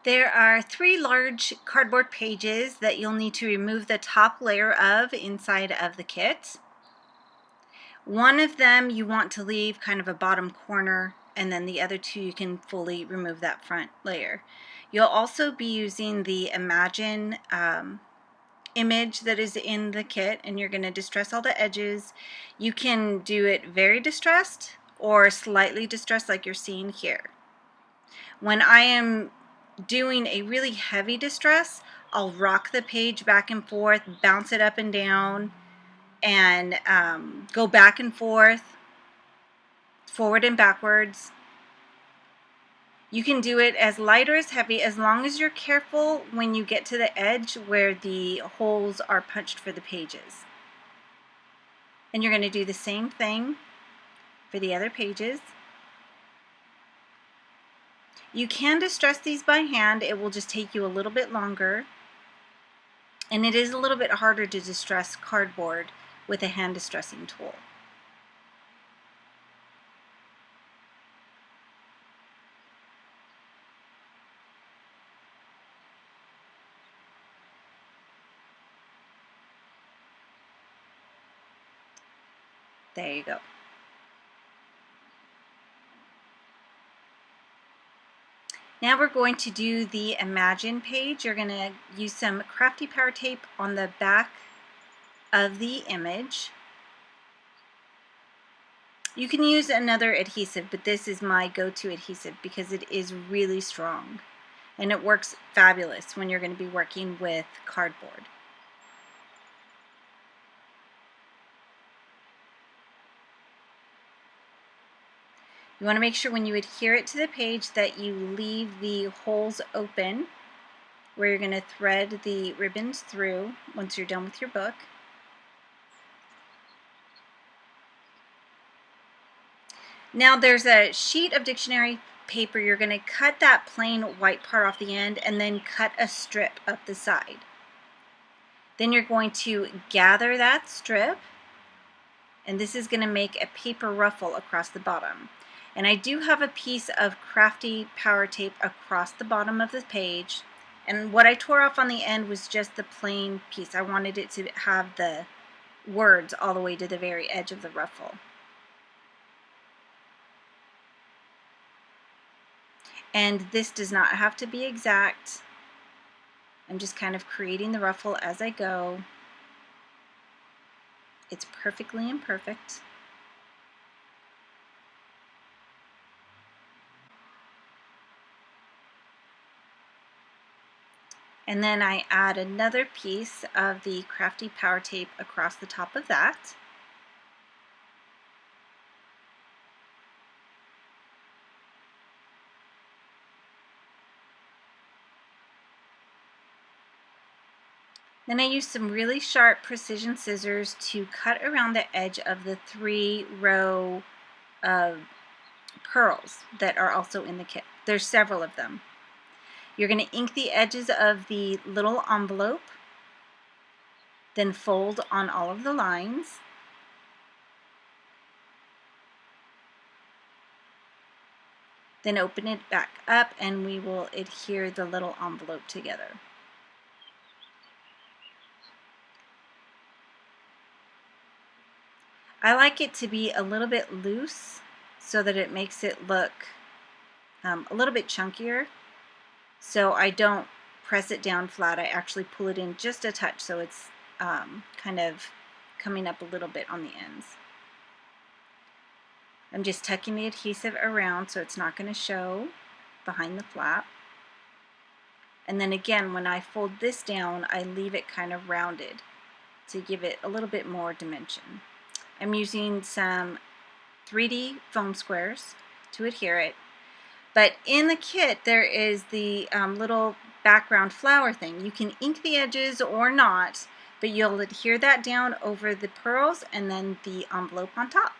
There are 3 large cardboard pages that you'll need to remove the top layer of inside of the kit. One of them you want to leave kind of a bottom corner, and then the other 2 you can fully remove that front layer. You'll also be using the Imagine image that is in the kit, and you're going to distress all the edges. You can do it very distressed or slightly distressed like you're seeing here. When I am doing a really heavy distress, I'll rock the page back and forth, bounce it up and down, and go back and forth, forward and backwards. You can do it as light or as heavy, as long as you're careful when you get to the edge where the holes are punched for the pages. And you're going to do the same thing for the other pages. You can distress these by hand. It will just take you a little bit longer. And it is a little bit harder to distress cardboard with a hand distressing tool. There you go. Now we're going to do the Imagine page. You're going to use some crafty power tape on the back of the image. You can use another adhesive, but this is my go-to adhesive because it is really strong and it works fabulous when you're going to be working with cardboard. You want to make sure when you adhere it to the page that you leave the holes open where you're going to thread the ribbons through once you're done with your book. Now there's a sheet of dictionary paper. You're going to cut that plain white part off the end and then cut a strip up the side. Then you're going to gather that strip, and this is going to make a paper ruffle across the bottom. And I do have a piece of crafty power tape across the bottom of the page, and what I tore off on the end was just the plain piece. I wanted it to have the words all the way to the very edge of the ruffle. And this does not have to be exact. I'm just kind of creating the ruffle as I go. It's perfectly imperfect. And then I add another piece of the crafty power tape across the top of that. Then I use some really sharp precision scissors to cut around the edge of the 3-row of pearls that are also in the kit. There's several of them. You're going to ink the edges of the little envelope, then fold on all of the lines. Then open it back up and we will adhere the little envelope together. I like it to be a little bit loose so that it makes it look a little bit chunkier. So I don't press it down flat. I actually pull it in just a touch so it's kind of coming up a little bit on the ends. I'm just tucking the adhesive around so it's not going to show behind the flap. And then again, when I fold this down, I leave it kind of rounded to give it a little bit more dimension. I'm using some 3D foam squares to adhere it. But in the kit, there is the little background flower thing. You can ink the edges or not, but you'll adhere that down over the pearls and then the envelope on top.